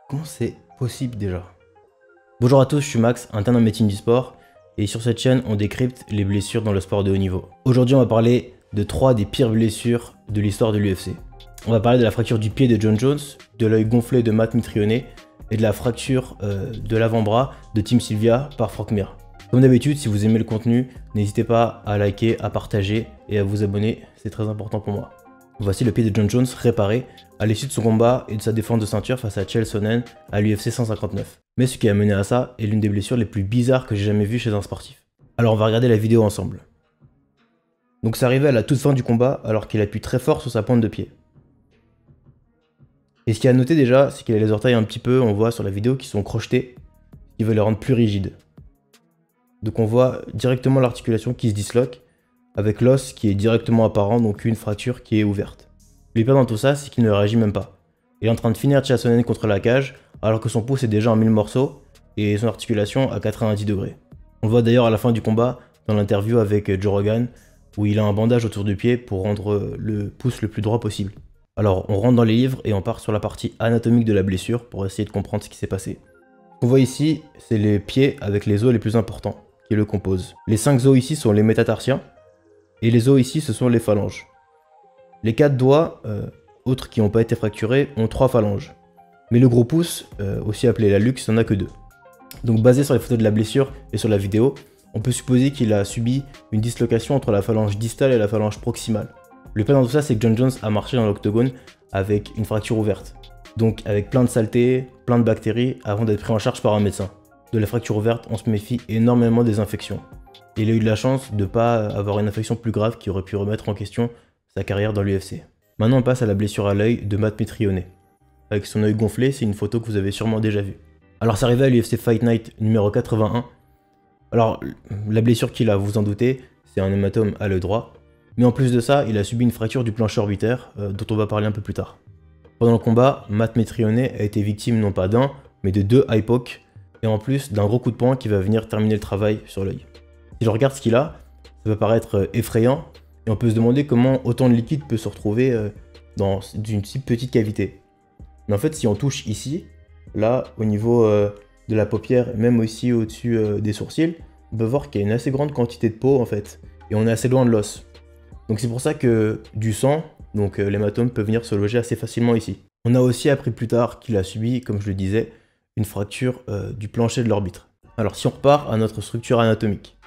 Comment c'est possible déjà? Bonjour à tous, je suis Max, interne en médecine du sport, et sur cette chaîne, on décrypte les blessures dans le sport de haut niveau. Aujourd'hui, on va parler de 3 des pires blessures de l'histoire de l'UFC. On va parler de la fracture du pied de Jon Jones, de l'œil gonflé de Matt Mitrione, et de la fracture de l'avant-bras de Tim Sylvia par Frank Mir. Comme d'habitude, si vous aimez le contenu, n'hésitez pas à liker, à partager et à vous abonner, c'est très important pour moi. Voici le pied de Jon Jones réparé à l'issue de son combat et de sa défense de ceinture face à Chael Sonnen à l'UFC 159. Mais ce qui a mené à ça est l'une des blessures les plus bizarres que j'ai jamais vues chez un sportif. Alors on va regarder la vidéo ensemble. Donc c'est arrivé à la toute fin du combat alors qu'il appuie très fort sur sa pointe de pied. Et ce qu'il y a à noter déjà, c'est qu'il a les orteils un petit peu, on voit sur la vidéo, qui sont crochetés, qui veut les rendre plus rigides. Donc on voit directement l'articulation qui se disloque, avec l'os qui est directement apparent, donc une fracture qui est ouverte. Le pire dans tout ça, c'est qu'il ne réagit même pas. Il est en train de finir Chael Sonnen contre la cage, alors que son pouce est déjà en 1000 morceaux, et son articulation à 90 degrés. On le voit d'ailleurs à la fin du combat, dans l'interview avec Joe Rogan, où il a un bandage autour du pied pour rendre le pouce le plus droit possible. Alors on rentre dans les livres et on part sur la partie anatomique de la blessure pour essayer de comprendre ce qui s'est passé. Ce qu'on voit ici, c'est les pieds avec les os les plus importants qui le composent. Les 5 os ici sont les métatarsiens et les os ici ce sont les phalanges. Les 4 doigts, autres qui n'ont pas été fracturés, ont 3 phalanges. Mais le gros pouce, aussi appelé la luxe, n'en a que 2. Donc basé sur les photos de la blessure et sur la vidéo, on peut supposer qu'il a subi une dislocation entre la phalange distale et la phalange proximale. Le pire dans tout ça, c'est que Jon Jones a marché dans l'octogone avec une fracture ouverte. Donc avec plein de saletés, plein de bactéries, avant d'être pris en charge par un médecin. De la fracture ouverte, on se méfie énormément des infections. Et il a eu de la chance de ne pas avoir une infection plus grave qui aurait pu remettre en question sa carrière dans l'UFC. Maintenant on passe à la blessure à l'œil de Matt Mitrione. Avec son œil gonflé, c'est une photo que vous avez sûrement déjà vue. Alors c'est arrivé à l'UFC Fight Night numéro 81. Alors la blessure qu'il a, vous en doutez, c'est un hématome à l'œil droit. Mais en plus de ça, il a subi une fracture du plancher orbitaire, dont on va parler un peu plus tard. Pendant le combat, Matt Mitrione a été victime non pas d'un, mais de 2 eye poke, et en plus d'un gros coup de poing qui va venir terminer le travail sur l'œil. Si je regarde ce qu'il a, ça peut paraître effrayant, et on peut se demander comment autant de liquide peut se retrouver dans une si petite cavité. Mais en fait, si on touche ici, là, au niveau de la paupière, et même aussi au-dessus des sourcils, on peut voir qu'il y a une assez grande quantité de peau en fait, et on est assez loin de l'os. Donc c'est pour ça que du sang, donc l'hématome peut venir se loger assez facilement ici. On a aussi appris plus tard qu'il a subi, comme je le disais, une fracture du plancher de l'orbitre. Alors si on repart à notre structure anatomique,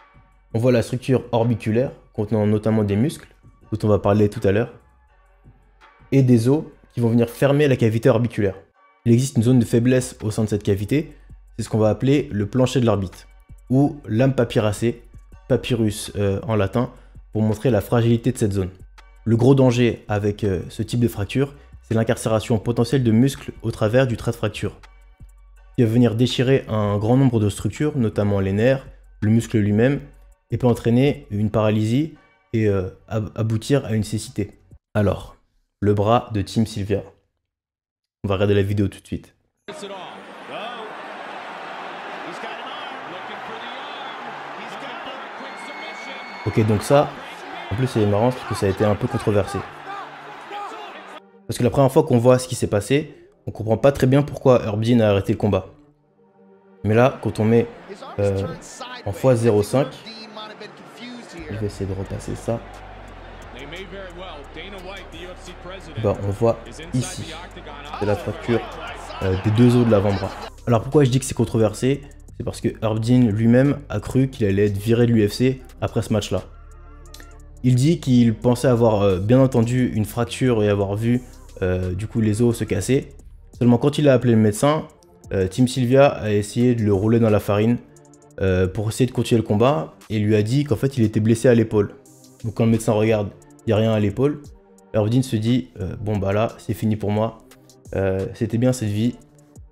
on voit la structure orbiculaire, contenant notamment des muscles, dont on va parler tout à l'heure, et des os qui vont venir fermer la cavité orbiculaire. Il existe une zone de faiblesse au sein de cette cavité, c'est ce qu'on va appeler le plancher de l'orbite, ou lame papyracée, papyrus en latin, pour montrer la fragilité de cette zone. Le gros danger avec ce type de fracture, c'est l'incarcération potentielle de muscles au travers du trait de fracture, qui va venir déchirer un grand nombre de structures, notamment les nerfs, le muscle lui-même, et peut entraîner une paralysie et aboutir à une cécité. Alors, le bras de Tim Sylvia. On va regarder la vidéo tout de suite. Ok, donc ça, en plus c'est marrant parce que ça a été un peu controversé. Parce que la première fois qu'on voit ce qui s'est passé, on comprend pas très bien pourquoi Herb Dean a arrêté le combat. Mais là, quand on met en x0,5, je vais essayer de repasser ça. Bah, on voit ici, c'est la fracture des 2 os de l'avant-bras. Alors pourquoi je dis que c'est controversé? C'est parce que Herb Dean lui-même a cru qu'il allait être viré de l'UFC après ce match-là. Il dit qu'il pensait avoir bien entendu une fracture et avoir vu du coup les os se casser. Seulement quand il a appelé le médecin, Tim Sylvia a essayé de le rouler dans la farine pour essayer de continuer le combat et lui a dit qu'en fait il était blessé à l'épaule. Donc quand le médecin regarde, il n'y a rien à l'épaule. Herb Dean se dit bon bah là c'est fini pour moi, c'était bien cette vie.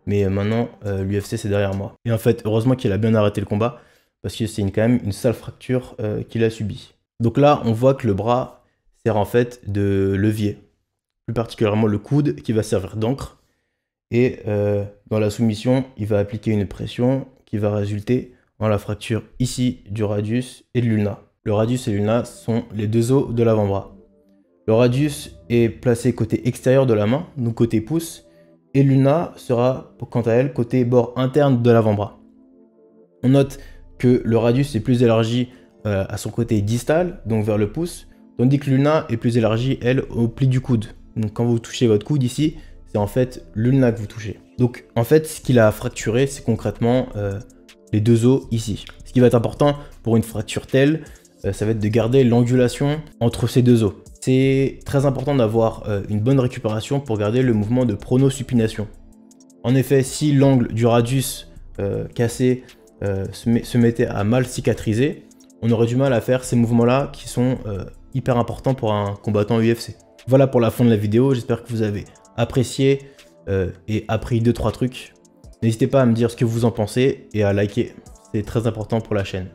Mais maintenant, l'UFC c'est derrière moi. Et en fait, heureusement qu'il a bien arrêté le combat, parce que c'est quand même une sale fracture qu'il a subie. Donc là, on voit que le bras sert en fait de levier. Plus particulièrement le coude qui va servir d'encre. Et dans la soumission, il va appliquer une pression qui va résulter en la fracture ici du radius et de l'ulna. Le radius et l'ulna sont les 2 os de l'avant-bras. Le radius est placé côté extérieur de la main, donc côté pouce, et l'ulna sera quant à elle côté bord interne de l'avant-bras. On note que le radius est plus élargi à son côté distal, donc vers le pouce, tandis que l'ulna est plus élargie, elle, au pli du coude. Donc quand vous touchez votre coude ici, c'est en fait l'ulna que vous touchez. Donc en fait, ce qu'il a fracturé, c'est concrètement les deux os ici. Ce qui va être important pour une fracture telle, ça va être de garder l'angulation entre ces deux os. C'est très important d'avoir une bonne récupération pour garder le mouvement de pronosupination. En effet, si l'angle du radius cassé se mettait à mal cicatriser, on aurait du mal à faire ces mouvements-là qui sont hyper importants pour un combattant UFC. Voilà pour la fin de la vidéo, j'espère que vous avez apprécié et appris 2-3 trucs. N'hésitez pas à me dire ce que vous en pensez et à liker, c'est très important pour la chaîne.